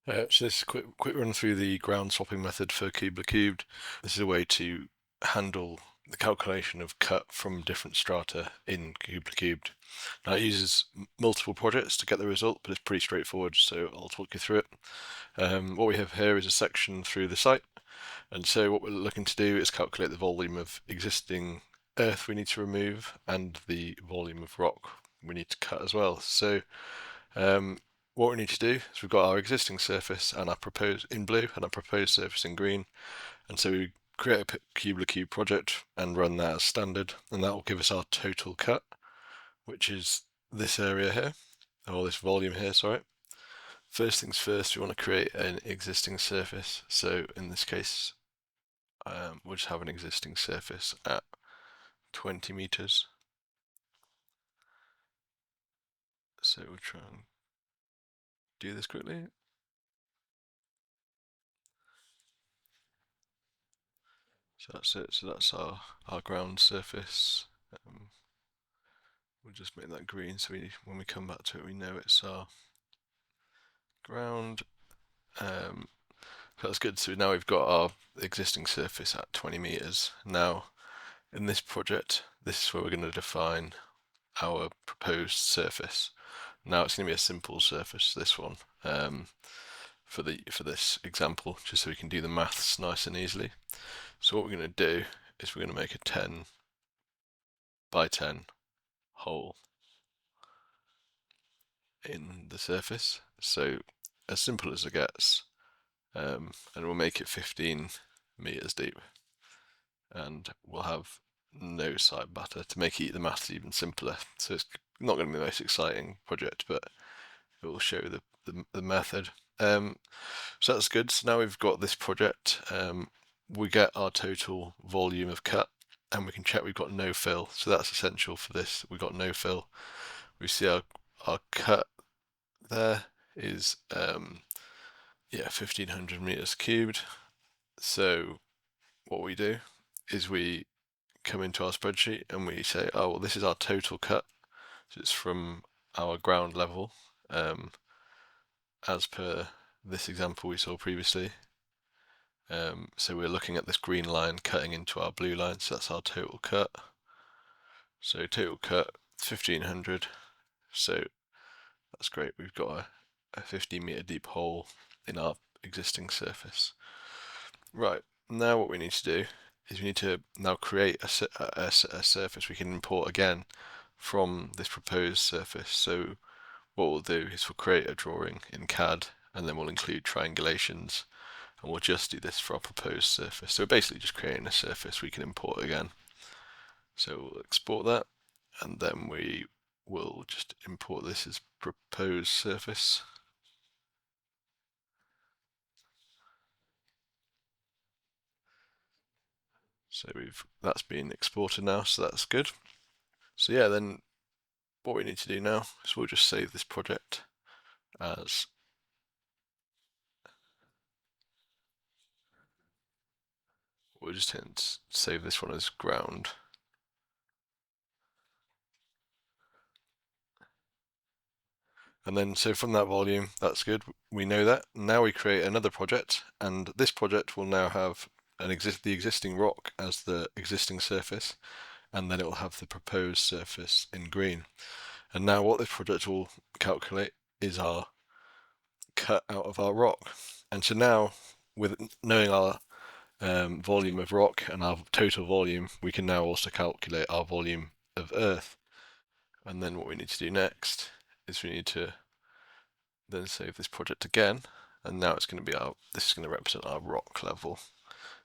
So this is a quick run through the ground swapping method for Kubla Cubed. This is a way to handle the calculation of cut from different strata in Kubla Cubed. Now it uses multiple projects to get the result, but it's pretty straightforward, so I'll talk you through it. What we have here is a section through the site, and so what we're looking to do is calculate the volume of existing earth we need to remove and the volume of rock we need to cut as well. So what we need to do is we've got our existing surface and our proposed in blue and our proposed surface in green, and so we create a Kubla Cube project and run that as standard, and that will give us our total cut, which is this area here, or this volume here, sorry. First things first, we want to create an existing surface. So in this case, we'll just have an existing surface at 20 meters. So we'll try and do this quickly. So that's it. So that's our ground surface. We'll just make that green so when we come back to it, we know it's our ground. That's good. So now we've got our existing surface at 20 meters. Now, in this project, this is where we're going to define our proposed surface. Now it's going to be a simple surface, this one, for this example, just so we can do the maths nice and easily. So what we're going to do is we're going to make a 10 by 10 hole in the surface. So as simple as it gets, and we'll make it 15 meters deep, and we'll have no site batter to make the maths even simpler. So it's not going to be the most exciting project, but it will show the method. So that's good. So now we've got this project. We get our total volume of cut, and we can check we've got no fill. So that's essential for this. We've got no fill. We see our cut there is 1500 meters cubed. So what we do is we come into our spreadsheet and we say, oh well, this is our total cut. So it's from our ground level, as per this example we saw previously. So we're looking at this green line cutting into our blue line, so that's our total cut. So total cut 1500. So that's great. We've got a 15 meter deep hole in our existing surface. Right, now what we need to do is we need to now create a surface we can import again from this proposed surface. So what we'll do is we'll create a drawing in CAD, and then we'll include triangulations, and we'll just do this for our proposed surface. So we're basically just creating a surface we can import again. So we'll export that, and then we will just import this as proposed surface. So that's been exported now, so that's good. So yeah, then what we need to do now is we'll just save this project as we'll just hit save this one as ground. And then so from that volume, that's good. We know that. Now we create another project, and this project will now have the existing rock as the existing surface, and then it will have the proposed surface in green. And now what this project will calculate is our cut out of our rock. And so now, with knowing our volume of rock and our total volume, we can now also calculate our volume of earth. And then what we need to do next is we need to then save this project again, and now it's going to be this is going to represent our rock level.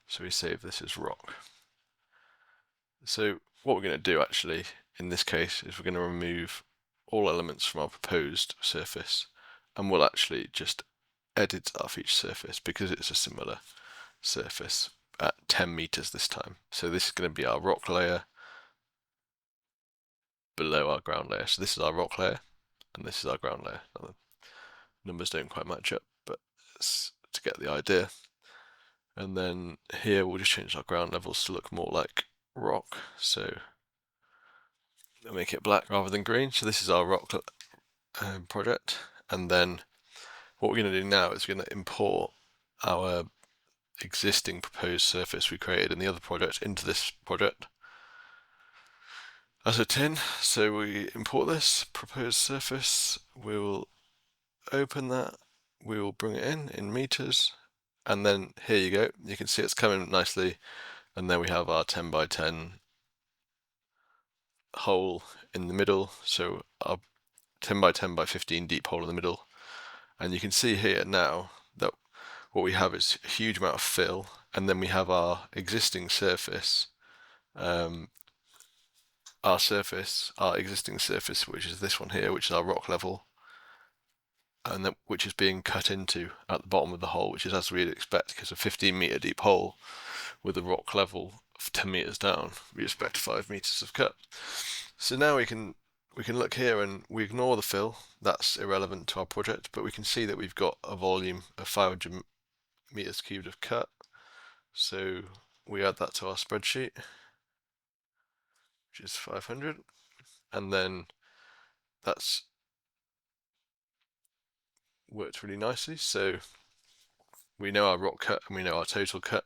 So we save this as rock. So what we're going to do actually in this case is we're going to remove all elements from our proposed surface, and we'll actually just edit off each surface because it's a similar surface at 10 meters this time. So this is going to be our rock layer below our ground layer. So this is our rock layer, and this is our ground layer. Now, the numbers don't quite match up, but it's to get the idea. And then here we'll just change our ground levels to look more like rock. So we'll make it black rather than green. So this is our rock project. And then What we're going to do now is we're going to import our existing proposed surface we created in the other project into this project as a tin. So we import this proposed surface, we will open that, we will bring it in meters, and then here you go, you can see it's coming nicely, and then we have our 10 by 10 hole in the middle, so our 10 by 10 by 15 deep hole in the middle. And you can see here now that what we have is a huge amount of fill, and then we have our existing surface, our existing surface, which is this one here, which is our rock level, and then, which is being cut into at the bottom of the hole, which is as we'd expect, because a 15-meter deep hole with a rock level of 10 meters down, we expect 5 meters of cut. So now we can look here and we ignore the fill, that's irrelevant to our project, but we can see that we've got a volume of 500 meters cubed of cut. So we add that to our spreadsheet, which is 500, and then that's worked really nicely. So we know our rock cut and we know our total cut.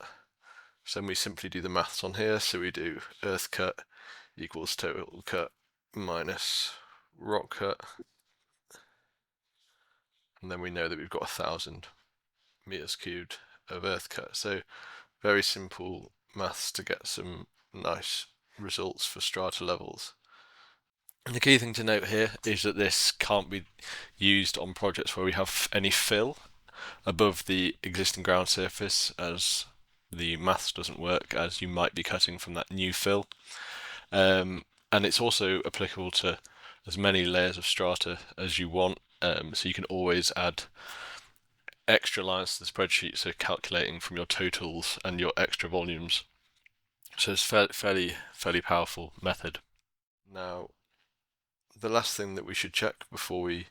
So then we simply do the maths on here. So we do earth cut equals total cut minus rock cut, and then we know that we've got 1,000 meters cubed of earth cut. So very simple maths to get some nice results for strata levels. And the key thing to note here is that this can't be used on projects where we have any fill above the existing ground surface, as the maths doesn't work, as you might be cutting from that new fill. And it's also applicable to as many layers of strata as you want, so you can always add extra lines to the spreadsheet, so calculating from your totals and your extra volumes. So it's fairly powerful method. Now, the last thing that we should check before we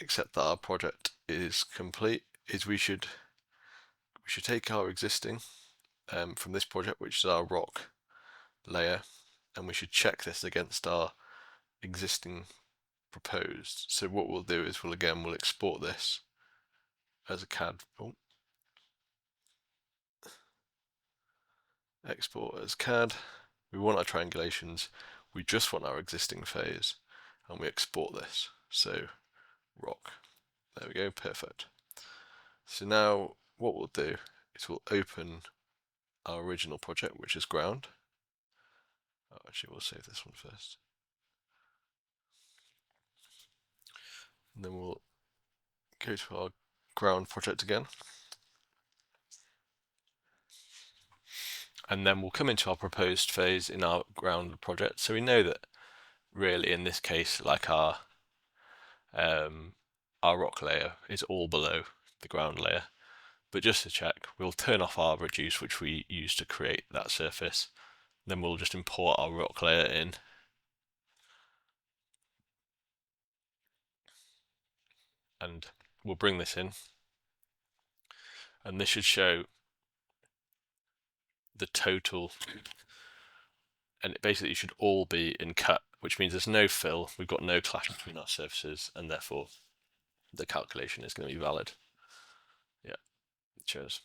accept that our project is complete is we should take our existing from this project, which is our rock layer, and we should check this against our existing proposed. So what we'll do is we'll export this as a CAD. Export as CAD. We want our triangulations. We just want our existing phase, and we export this. So rock. There we go. Perfect. So now what we'll do is we'll open our original project, which is ground. Oh, actually, we'll save this one first. And then we'll go to our ground project again. And then we'll come into our proposed phase in our ground project. So we know that really in this case, like our rock layer is all below the ground layer. But just to check, we'll turn off our reduce, which we use to create that surface. Then we'll just import our rock layer in. And we'll bring this in. And this should show the total, and it basically should all be in cut, which means there's no fill, we've got no clash between our surfaces, and therefore the calculation is going to be valid. Yeah, cheers.